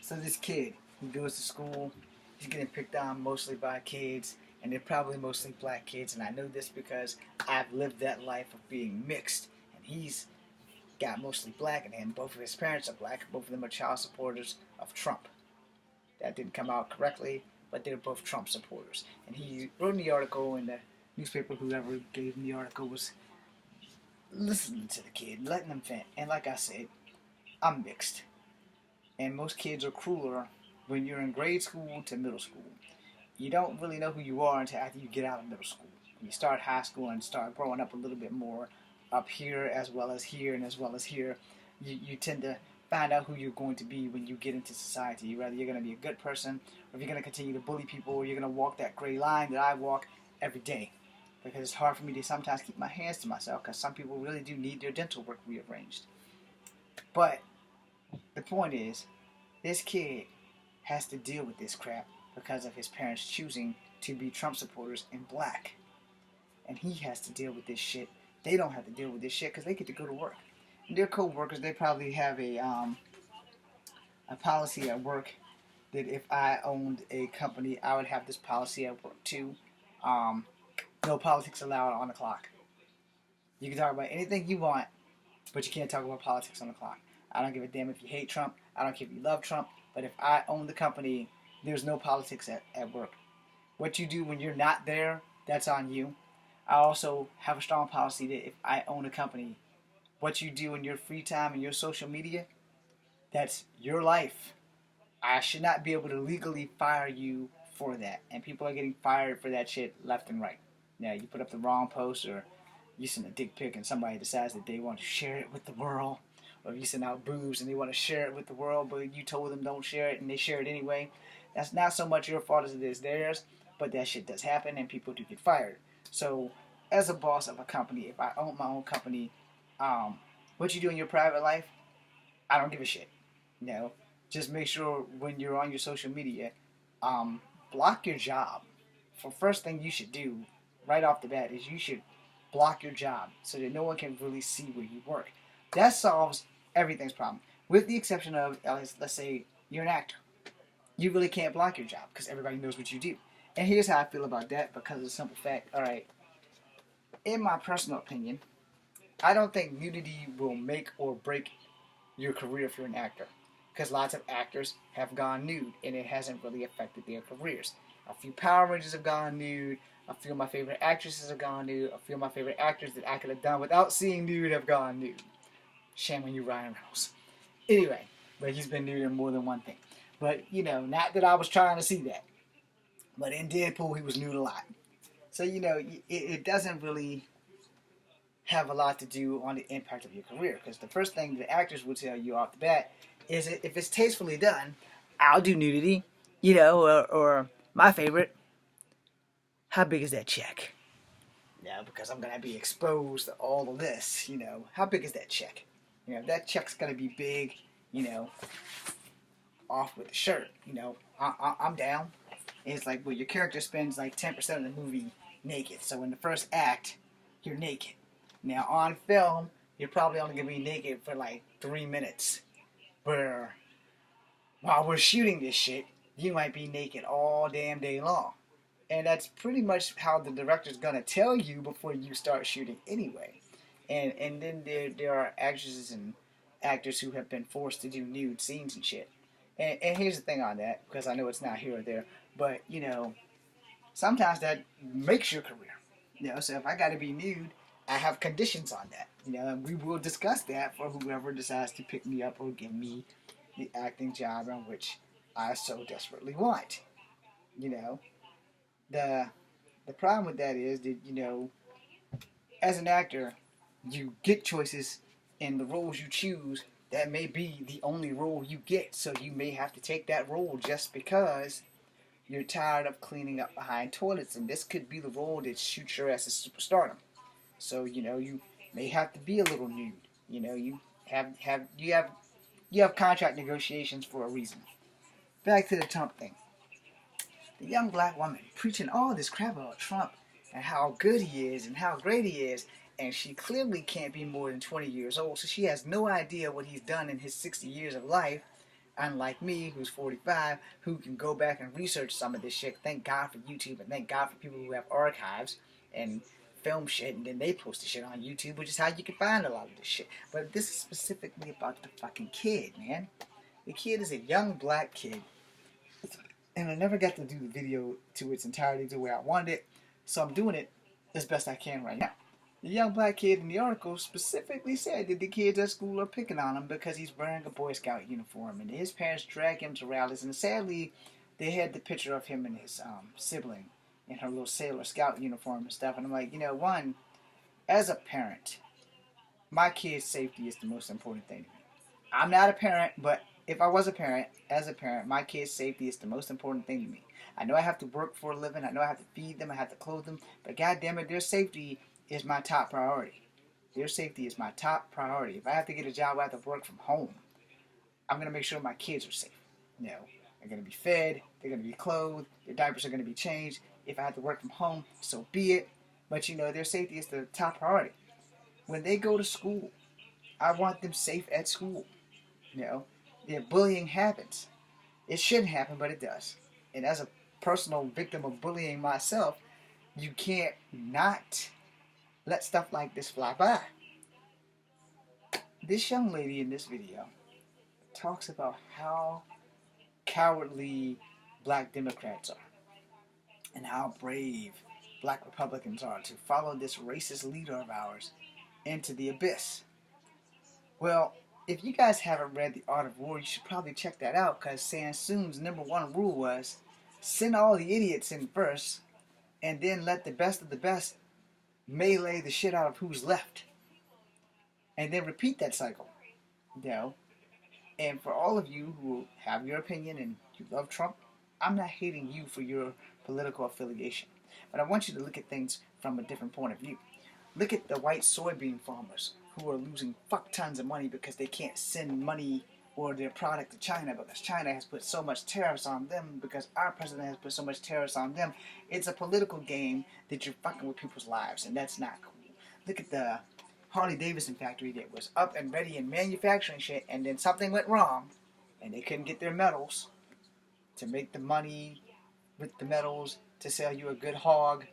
So this kid, he goes to school, he's getting picked on mostly by kids, and they're probably mostly black kids, and I know this because I've lived that life of being mixed, and he's got mostly black in him. Both of his parents are black, both of them are child supporters of Trump. That didn't come out correctly, but they're both Trump supporters. And he wrote in the article, in the newspaper, whoever gave him the article was listening to the kid, letting him vent. And like I said, I'm mixed. And most kids are crueler when you're in grade school to middle school. You don't really know who you are until after you get out of middle school. When you start high school and start growing up a little bit more up here as well as here and as well as here, you tend to find out who you're going to be when you get into society. Whether you're going to be a good person, or if you're going to continue to bully people, or you're going to walk that gray line that I walk every day. Because it's hard for me to sometimes keep my hands to myself, because some people really do need their dental work rearranged. But the point is, this kid has to deal with this crap because of his parents choosing to be Trump supporters and black. And he has to deal with this shit. They don't have to deal with this shit because they get to go to work. And their co-workers, they probably have a policy at work that if I owned a company, I would have this policy at work too. No politics allowed on the clock. You can talk about anything you want, but you can't talk about politics on the clock. I don't give a damn if you hate Trump. I don't care if you love Trump. But if I own the company, there's no politics at work. What you do when you're not there, that's on you. I also have a strong policy that if I own a company, what you do in your free time and your social media, that's your life. I should not be able to legally fire you for that. And people are getting fired for that shit left and right. Now, you put up the wrong post, or you send a dick pic and somebody decides that they want to share it with the world, or if you send out boobs and they want to share it with the world, but you told them don't share it and they share it anyway, that's not so much your fault as it is theirs, but that shit does happen and people do get fired. So, as a boss of a company, if I own my own company, what you do in your private life, I don't give a shit. You know, just make sure when you're on your social media, block your job. For first thing you should do, right off the bat, is you should block your job so that no one can really see where you work. That solves everything's problem, with the exception of, let's say, you're an actor. You really can't block your job because everybody knows what you do. And here's how I feel about that, because of the simple fact, alright, in my personal opinion, I don't think nudity will make or break your career if you're an actor. Because lots of actors have gone nude, and it hasn't really affected their careers. A few Power Rangers have gone nude. A few of my favorite actresses have gone nude. A few of my favorite actors that I could have done without seeing nude have gone nude. Shame on you, Ryan Reynolds. Anyway, but he's been nude in more than one thing. But, not that I was trying to see that. But in Deadpool, he was nude a lot. So, it doesn't really have a lot to do on the impact of your career. Because the first thing the actors will tell you off the bat is that if it's tastefully done, I'll do nudity. Or my favorite, how big is that check? Because I'm going to be exposed to all of this, How big is that check? That check's going to be big, off with the shirt, I'm down. And it's like, well, your character spends like 10% of the movie naked. So in the first act, you're naked. Now on film, you're probably only going to be naked for like 3 minutes. Where while we're shooting this shit, you might be naked all damn day long. And that's pretty much how the director's going to tell you before you start shooting anyway. And then there are actresses and actors who have been forced to do nude scenes and shit. And here's the thing on that, because I know it's not here or there, but, sometimes that makes your career. So if I got to be nude, I have conditions on that. And we will discuss that for whoever decides to pick me up or give me the acting job in which I so desperately want. The problem with that is that, as an actor, you get choices, and the roles you choose, that may be the only role you get. So you may have to take that role just because you're tired of cleaning up behind toilets, and this could be the role that shoots your ass to superstardom. So you may have to be a little nude. You have contract negotiations for a reason. Back to the Trump thing. The young black woman preaching all this crap about Trump and how good he is and how great he is, and she clearly can't be more than 20 years old, so she has no idea what he's done in his 60 years of life, Unlike me, who's 45, who can go back and research some of this shit. Thank God for YouTube, and thank God for people who have archives and film shit, and then they post the shit on YouTube, which is how you can find a lot of this shit. But this is specifically about the fucking kid, man. The kid is a young black kid, and I never got to do the video to its entirety to where I wanted it, so I'm doing it as best I can right now. The young black kid in the article specifically said that the kids at school are picking on him because he's wearing a Boy Scout uniform, and his parents drag him to rallies, and sadly, they had the picture of him and his sibling in her little Sailor Scout uniform and stuff, and I'm like, one, as a parent, my kid's safety is the most important thing to me. I'm not a parent, but if I was a parent, as a parent, my kid's safety is the most important thing to me. I know I have to work for a living, I know I have to feed them, I have to clothe them, but goddamn it, their safety is my top priority. Their safety is my top priority. If I have to get a job, I have to work from home. I'm going to make sure my kids are safe. They're going to be fed, they're going to be clothed, their diapers are going to be changed. If I have to work from home, so be it. But their safety is the top priority. When they go to school, I want them safe at school. Their bullying happens. It shouldn't happen, but it does. And as a personal victim of bullying myself, you can't not let stuff like this fly by. This young lady in this video talks about how cowardly black Democrats are and how brave black Republicans are to follow this racist leader of ours into the abyss. Well, if you guys haven't read The Art of War, you should probably check that out, because San Tzu's #1 rule was send all the idiots in first and then let the best of the best melee the shit out of who's left. And then repeat that cycle. And for all of you who have your opinion and you love Trump, I'm not hating you for your political affiliation. But I want you to look at things from a different point of view. Look at the white soybean farmers who are losing fuck tons of money because they can't send money or their product to China because China has put so much tariffs on them, because our president has put so much tariffs on them. It's a political game that you're fucking with people's lives, and that's not cool. Look at the Harley Davidson factory that was up and ready and manufacturing shit, and then something went wrong, and they couldn't get their metals to make the money with the metals to sell you a good hog,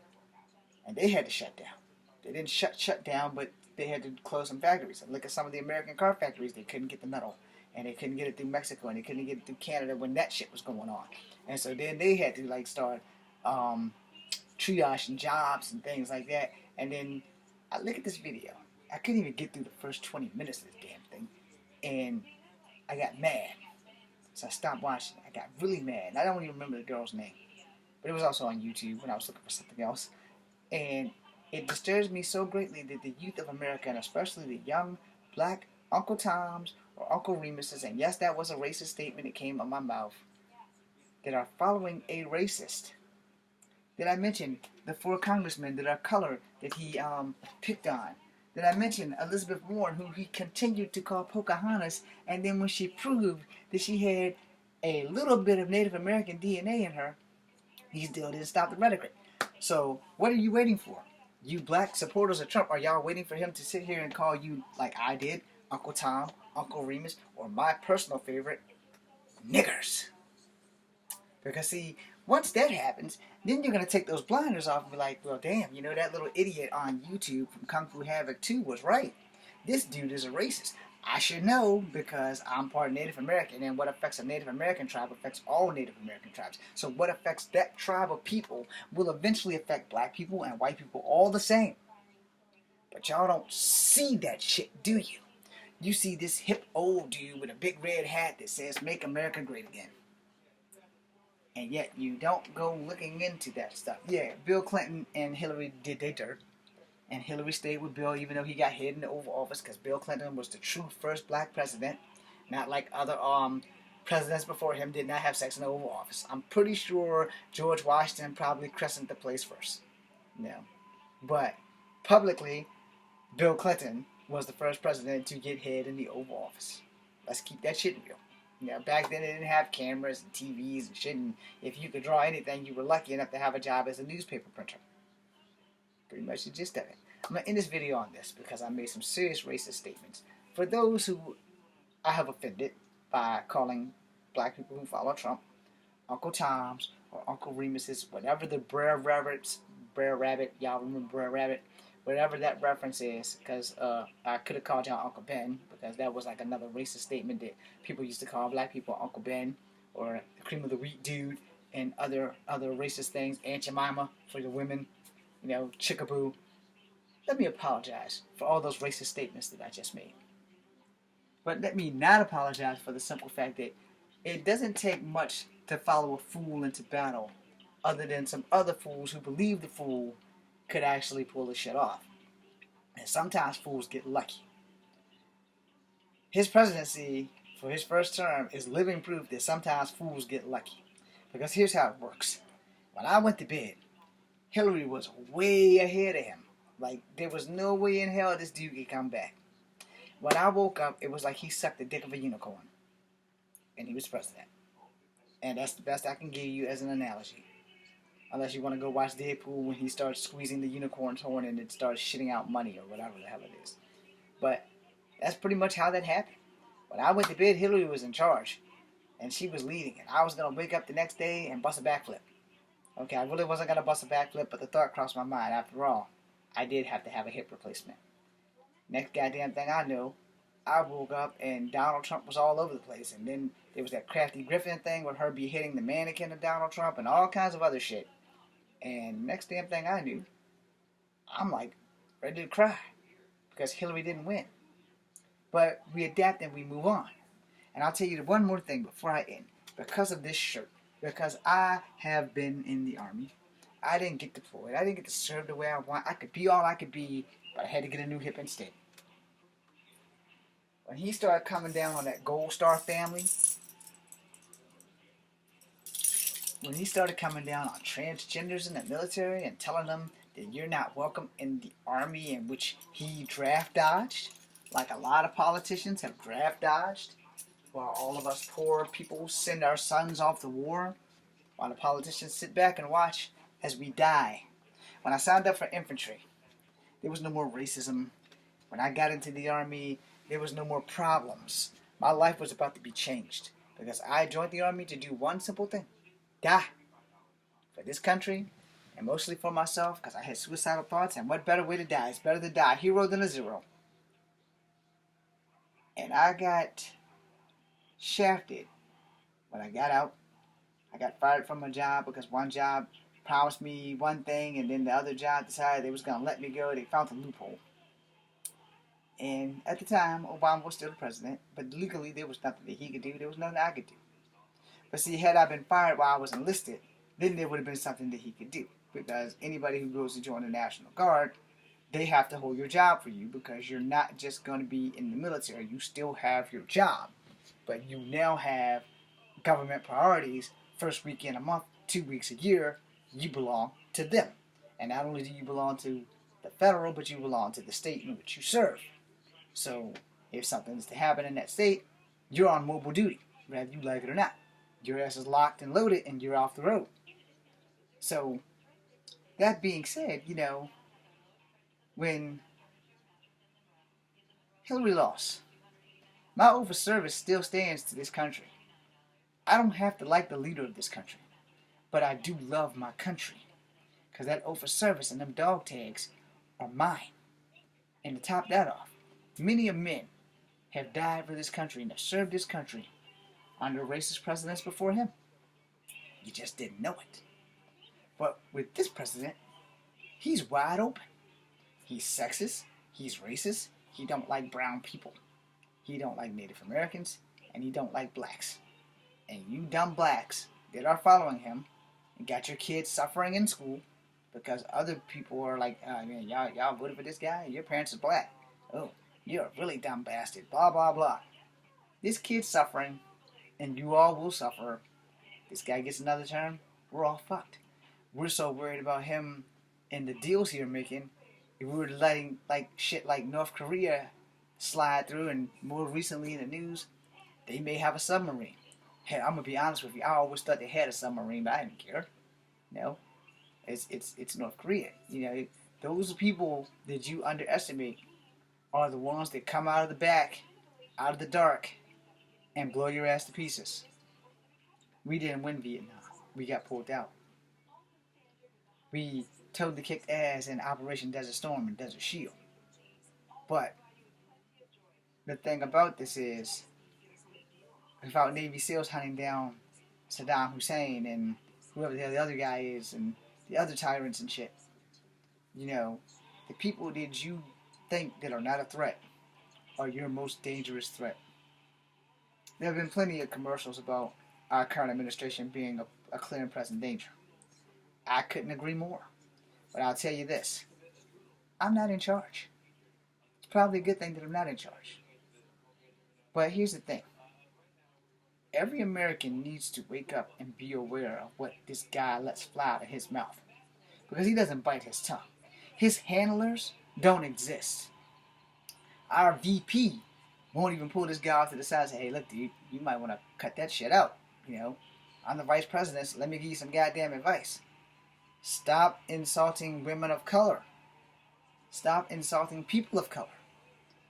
and they had to shut down. They didn't shut down, but they had to close some factories. And look at some of the American car factories. They couldn't get the metal, and they couldn't get it through Mexico, and they couldn't get it through Canada when that shit was going on. And so then they had to start triaging jobs and things like that. And then I look at this video. I couldn't even get through the first 20 minutes of this damn thing, and I got mad. So I stopped watching. I got really mad. I don't even remember the girl's name, but it was also on YouTube when I was looking for something else. And it disturbs me so greatly that the youth of America, and especially the young black Uncle Toms or Uncle Remuses, and yes, that was a racist statement that came out of my mouth, that are following a racist. Did I mention the 4 congressmen that are colored that he picked on? Did I mention Elizabeth Warren, who he continued to call Pocahontas, and then when she proved that she had a little bit of Native American DNA in her, he still didn't stop the rhetoric. So what are you waiting for? You black supporters of Trump, are y'all waiting for him to sit here and call you, like I did, Uncle Tom, Uncle Remus, or my personal favorite, niggers? Because see, once that happens, then you're going to take those blinders off and be like, well, damn, that little idiot on YouTube from Kung Fu Havoc 2 was right. This dude is a racist. I should know because I'm part Native American, and what affects a Native American tribe affects all Native American tribes. So what affects that tribe of people will eventually affect black people and white people all the same. But y'all don't see that shit, do you? You see this hip old dude with a big red hat that says, "Make America Great Again." And yet you don't go looking into that stuff. Yeah, Bill Clinton and Hillary did their dirt. And Hillary stayed with Bill even though he got hit in the Oval Office, because Bill Clinton was the true first black president. Not like other presidents before him did not have sex in the Oval Office. I'm pretty sure George Washington probably crescented the place first. But publicly, Bill Clinton was the first president to get hit in the Oval Office. Let's keep that shit real. Back then they didn't have cameras and TVs and shit, and if you could draw anything, you were lucky enough to have a job as a newspaper printer. Pretty much the gist of it. I'm going to end this video on this because I made some serious racist statements. For those who I have offended by calling black people who follow Trump, Uncle Tom's or Uncle Remus's, whatever the Brer Rabbit, y'all remember Brer Rabbit, whatever that reference is, because I could have called y'all Uncle Ben, because that was like another racist statement that people used to call black people Uncle Ben, or the cream of the wheat dude, and other racist things, Aunt Jemima for the women, Chickaboo. Let me apologize for all those racist statements that I just made. But let me not apologize for the simple fact that it doesn't take much to follow a fool into battle, other than some other fools who believe the fool could actually pull the shit off. And sometimes fools get lucky. His presidency for his first term is living proof that sometimes fools get lucky. Because here's how it works. When I went to bed, Hillary was way ahead of him. Like, there was no way in hell this dude could come back. When I woke up, it was like he sucked the dick of a unicorn. And he was president. And that's the best I can give you as an analogy. Unless you want to go watch Deadpool when he starts squeezing the unicorn's horn and it starts shitting out money or whatever the hell it is. But that's pretty much how that happened. When I went to bed, Hillary was in charge. And she was leading. And I was going to wake up the next day and bust a backflip. Okay, I really wasn't going to bust a backflip, but the thought crossed my mind. After all, I did have to have a hip replacement. Next goddamn thing I knew, I woke up and Donald Trump was all over the place. And then there was that Crafty Griffin thing with her beheading the mannequin of Donald Trump and all kinds of other shit. And next damn thing I knew, I'm like ready to cry because Hillary didn't win. But we adapt and we move on. And I'll tell you one more thing before I end. Because of this shirt, because I have been in the Army, I didn't get deployed. I didn't get to serve the way I want. I could be all I could be, but I had to get a new hip instead. When he started coming down on that Gold Star family, when he started coming down on transgenders in the military and telling them that you're not welcome in the Army, in which he draft dodged, like a lot of politicians have draft dodged, while all of us poor people send our sons off to war, while the politicians sit back and watch as we die. When I signed up for infantry, there was no more racism. When I got into the Army, there was no more problems. My life was about to be changed because I joined the Army to do one simple thing: die. For this country, and mostly for myself, because I had suicidal thoughts, and what better way to die? It's better to die a hero than a zero. And I got shafted when I got out. I got fired from my job because one job promised me one thing and then the other job decided they was going to let me go. They found a loophole. And at the time, Obama was still the president, but legally there was nothing that he could do. There was nothing I could do. But see, had I been fired while I was enlisted, then there would have been something that he could do. Because anybody who goes to join the National Guard, they have to hold your job for you because you're not just going to be in the military. You still have your job. But you now have government priorities. First week in a month, 2 weeks a year, you belong to them. And not only do you belong to the federal, but you belong to the state in which you serve. So if something is to happen in that state, you're on mobile duty, whether you like it or not. Your ass is locked and loaded and you're off the road. So that being said, when Hillary lost, my oath of service still stands to this country. I don't have to like the leader of this country, but I do love my country, because that oath of service and them dog tags are mine. And to top that off, many of men have died for this country and have served this country under racist presidents before him. You just didn't know it. But with this president, he's wide open. He's sexist, he's racist, he don't like brown people. He don't like Native Americans, and he don't like blacks. And you dumb blacks that are following him and got your kids suffering in school because other people are like, man, y'all voted for this guy? Your parents are black. Oh, you're a really dumb bastard. Blah, blah, blah. This kid's suffering, and you all will suffer. This guy gets another term, we're all fucked. We're so worried about him and the deals he's making. If we were letting shit like North Korea slide through, and more recently in the news, they may have a submarine. Hey, I'm gonna be honest with you. I always thought they had a submarine, but I didn't care. No, it's North Korea. Those people that you underestimate are the ones that come out of the back, out of the dark, and blow your ass to pieces. We didn't win Vietnam. We got pulled out. We totally kicked ass in Operation Desert Storm and Desert Shield. But the thing about this is, without Navy SEALs hunting down Saddam Hussein and whoever the other guy is and the other tyrants and shit, you know, the people that you think that are not a threat are your most dangerous threat. There have been plenty of commercials about our current administration being a clear and present danger. I couldn't agree more. But I'll tell you this, I'm not in charge. It's probably a good thing that I'm not in charge. But here's the thing. Every American needs to wake up and be aware of what this guy lets fly out of his mouth. Because he doesn't bite his tongue. His handlers don't exist. Our VP won't even pull this guy off to the side and say, hey, look, dude, you might want to cut that shit out. You know, I'm the vice president, so let me give you some goddamn advice. Stop insulting women of color. Stop insulting people of color.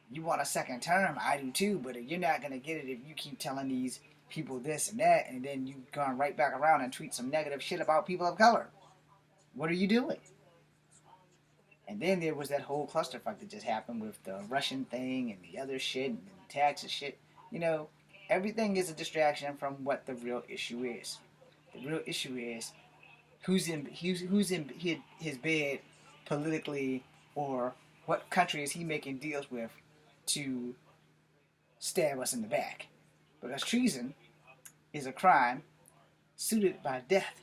You want a second term, I do too, but you're not going to get it if you keep telling these people this and that, and then you gone right back around and tweet some negative shit about people of color. What are you doing? And then there was that whole clusterfuck that just happened with the Russian thing and the other shit and the taxes shit. You know, everything is a distraction from what the real issue is. The real issue is who's in his bed politically, or what country is he making deals with to stab us in the back. Because treason is a crime suited by death.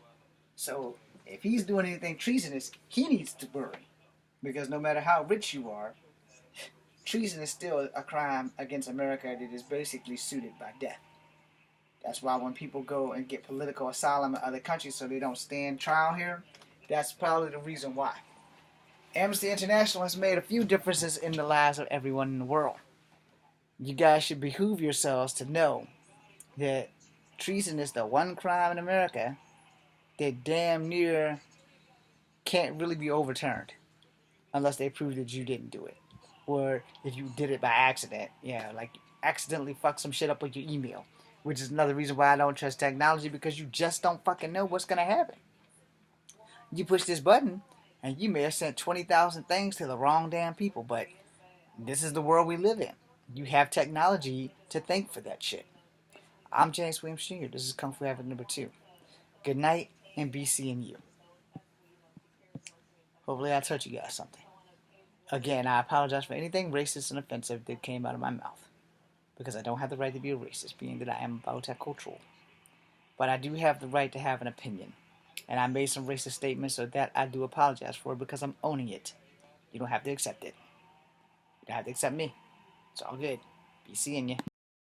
So if he's doing anything treasonous, he needs to worry. Because no matter how rich you are, treason is still a crime against America that is basically suited by death. That's why when people go and get political asylum in other countries so they don't stand trial here, that's probably the reason why. Amnesty International has made a few differences in the lives of everyone in the world. You guys should behoove yourselves to know that treason is the one crime in America that damn near can't really be overturned unless they prove that you didn't do it. Or if you did it by accident, like accidentally fuck some shit up with your email. Which is another reason why I don't trust technology, because you just don't fucking know what's going to happen. You push this button, and you may have sent 20,000 things to the wrong damn people, but this is the world we live in. You have technology to thank for that shit. I'm James Williams Jr. This is Kung Fu Habit number 2. Good night, and be seeing you. Hopefully I taught you guys something. Again, I apologize for anything racist and offensive that came out of my mouth, because I don't have the right to be a racist, being that I am biotech-cultural. But I do have the right to have an opinion. And I made some racist statements, so that I do apologize for, because I'm owning it. You don't have to accept it. You don't have to accept me. It's all good. Be seeing you.